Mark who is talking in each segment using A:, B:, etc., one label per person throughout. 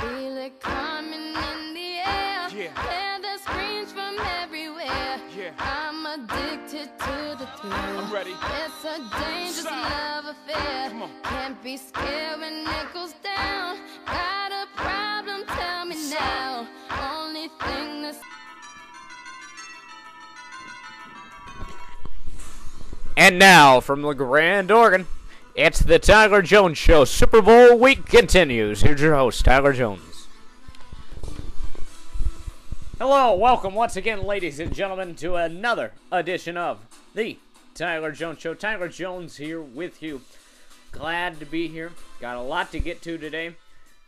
A: Feel it coming in the air. Hear the screams from everywhere. I'm addicted to the thrill.
B: I'm ready.
A: It's a dangerous love affair. Can't be scared when it goes down. Got a problem? Tell me now. Only thing that's
C: And now, from LeGrand, Oregon, it's the Tyler Jones Show. Super Bowl week continues. Here's your host, Tyler Jones. Hello, welcome once again, ladies and gentlemen, to another edition of the Tyler Jones Show. Tyler Jones here with you. Glad to be here. Got a lot to get to today.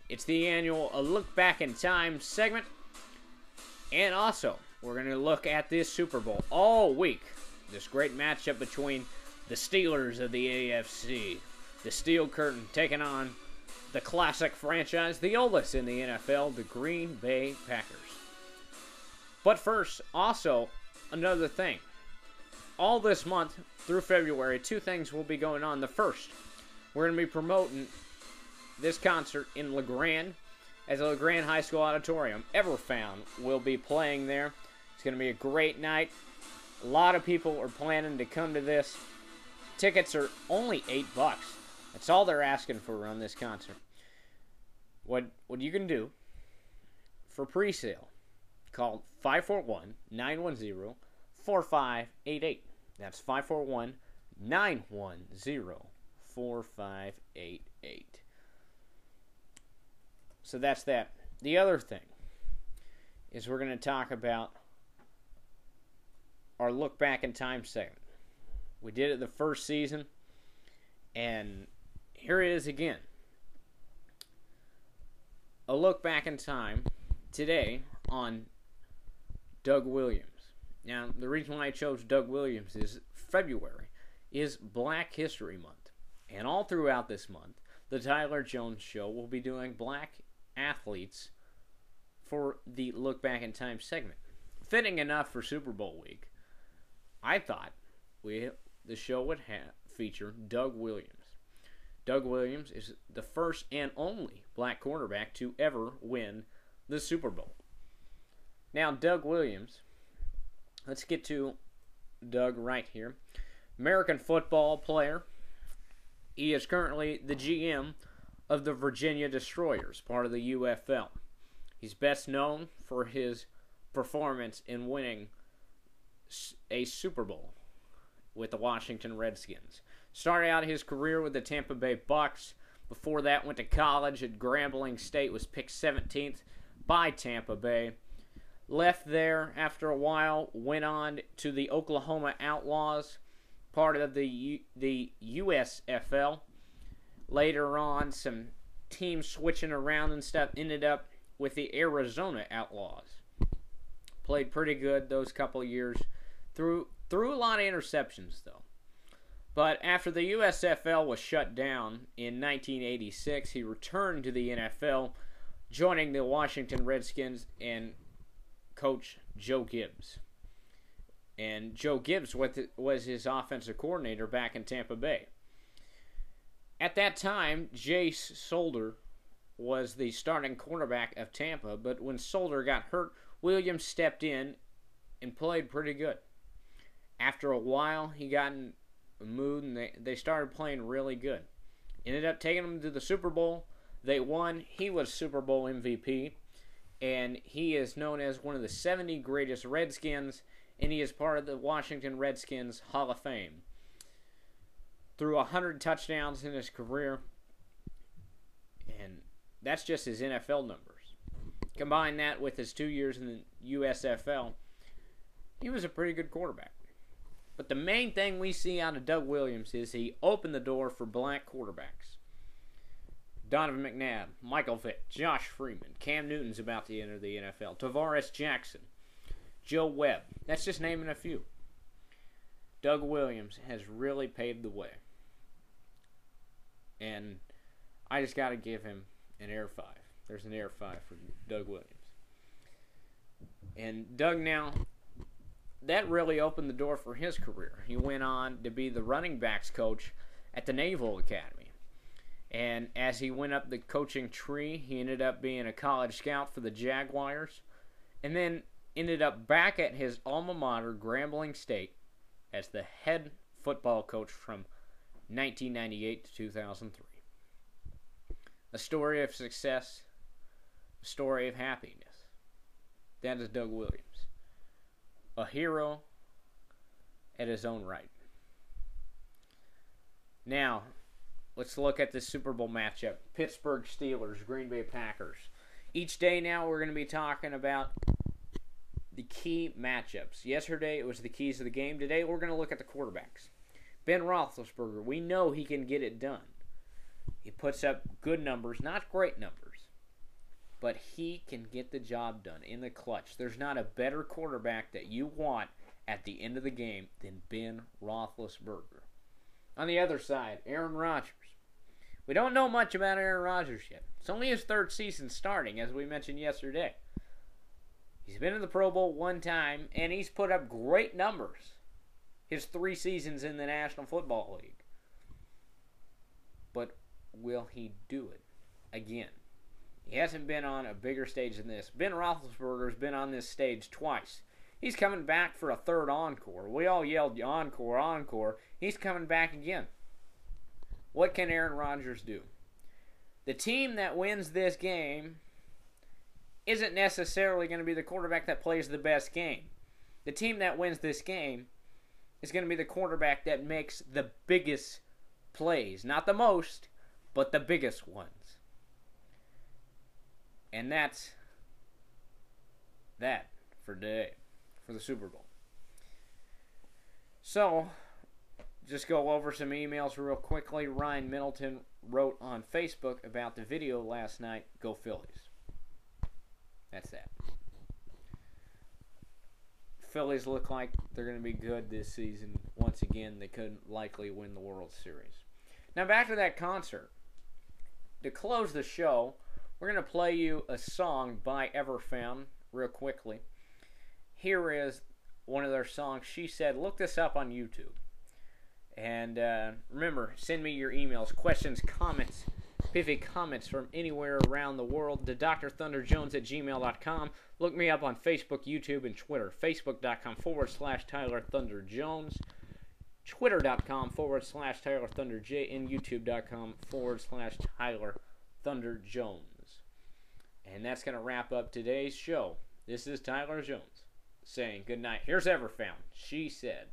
C: It's the annual Look Back in Time segment. And also, we're going to look at this Super Bowl all week. This great matchup between the Steelers of the AFC, the Steel Curtain, taking on the classic franchise, the oldest in the NFL, the Green Bay Packers. But first, also, another thing. All this month through February, two things will be going on. The first, we're going to be promoting this concert in LeGrand, as the LeGrand High School Auditorium. Everfound will be playing there. It's going to be a great night. A lot of people are planning to come to this. Tickets are only $8. That's all they're asking for on this concert. What you can do for pre-sale, call 541-910-4588. That's 541-910-4588. So that's that. The other thing is we're going to talk about our Look Back in Time segment. We did it the first season, and here it is again. A look back in time today on Doug Williams. Now, the reason why I chose Doug Williams is February is Black History Month. And all throughout this month, the Tyler Jones Show will be doing black athletes for the Look Back in Time segment. Fitting enough for Super Bowl week, I thought the show would feature Doug Williams. Doug Williams is the first and only black quarterback to ever win the Super Bowl. Now, Doug Williams, let's get to Doug right here. American football player. He is currently the GM of the Virginia Destroyers, part of the UFL. He's best known for his performance in winning a Super Bowl with the Washington Redskins. Started out his career with the Tampa Bay Bucks. Before that, went to college at Grambling State, was picked 17th by Tampa Bay. Left there after a while, went on to the Oklahoma Outlaws, part of the USFL. Later on, some teams switching around and stuff, ended up with the Arizona Outlaws. Played pretty good those couple years. Threw a lot of interceptions, though. But after the USFL was shut down in 1986, he returned to the NFL, joining the Washington Redskins and coach Joe Gibbs. And Joe Gibbs was his offensive coordinator back in Tampa Bay. At that time, Jace Solder was the starting quarterback of Tampa, but when Solder got hurt, Williams stepped in and played pretty good. After a while, he got in a mood, and they started playing really good. Ended up taking them to the Super Bowl. They won. He was Super Bowl MVP, and he is known as one of the 70 greatest Redskins, and he is part of the Washington Redskins Hall of Fame. Threw 100 touchdowns in his career, and that's just his NFL numbers. Combine that with his 2 years in the USFL, he was a pretty good quarterback. But the main thing we see out of Doug Williams is he opened the door for black quarterbacks. Donovan McNabb, Michael Vick, Josh Freeman, Cam Newton's about to enter the NFL, Tavares Jackson, Joe Webb. That's just naming a few. Doug Williams has really paved the way. And I just got to give him an Air 5. There's an Air 5 for Doug Williams. And Doug now, that really opened the door for his career. He went on to be the running backs coach at the Naval Academy. And as he went up the coaching tree, he ended up being a college scout for the Jaguars. And then ended up back at his alma mater, Grambling State, as the head football coach from 1998 to 2003. A story of success, a story of happiness. That is Doug Williams. A hero at his own right. Now, let's look at this Super Bowl matchup. Pittsburgh Steelers, Green Bay Packers. Each day now we're going to be talking about the key matchups. Yesterday it was the keys of the game. Today we're going to look at the quarterbacks. Ben Roethlisberger, we know he can get it done. He puts up good numbers, not great numbers, but he can get the job done in the clutch. There's not a better quarterback that you want at the end of the game than Ben Roethlisberger. On the other side, Aaron Rodgers. We don't know much about Aaron Rodgers yet. It's only his third season starting, as we mentioned yesterday. He's been in the Pro Bowl one time, and he's put up great numbers his 3 seasons in the National Football League. But will he do it again? He hasn't been on a bigger stage than this. Ben Roethlisberger's been on this stage twice. He's coming back for a third encore. We all yelled, encore, encore. He's coming back again. What can Aaron Rodgers do? The team that wins this game isn't necessarily going to be the quarterback that plays the best game. The team that wins this game is going to be the quarterback that makes the biggest plays. Not the most, but the biggest ones. And that's that for today, for the Super Bowl. So, just go over some emails real quickly. Ryan Middleton wrote on Facebook about the video last night. Go Phillies. That's that. Phillies look like they're going to be good this season. Once again, they could likely win the World Series. Now back to that concert. To close the show, we're going to play you a song by Everfound real quickly. Here is one of their songs. She said, look this up on YouTube. And remember, send me your emails, questions, comments, pithy comments from anywhere around the world to drthunderjones@gmail.com. Look me up on Facebook, YouTube, and Twitter. Facebook.com/Tyler Thunder Jones. Twitter.com/Tyler Thunder J. And YouTube.com/Tyler Thunder Jones. And that's going to wrap up today's show. This is Tyler Jones saying good night. Here's Everfound. She said.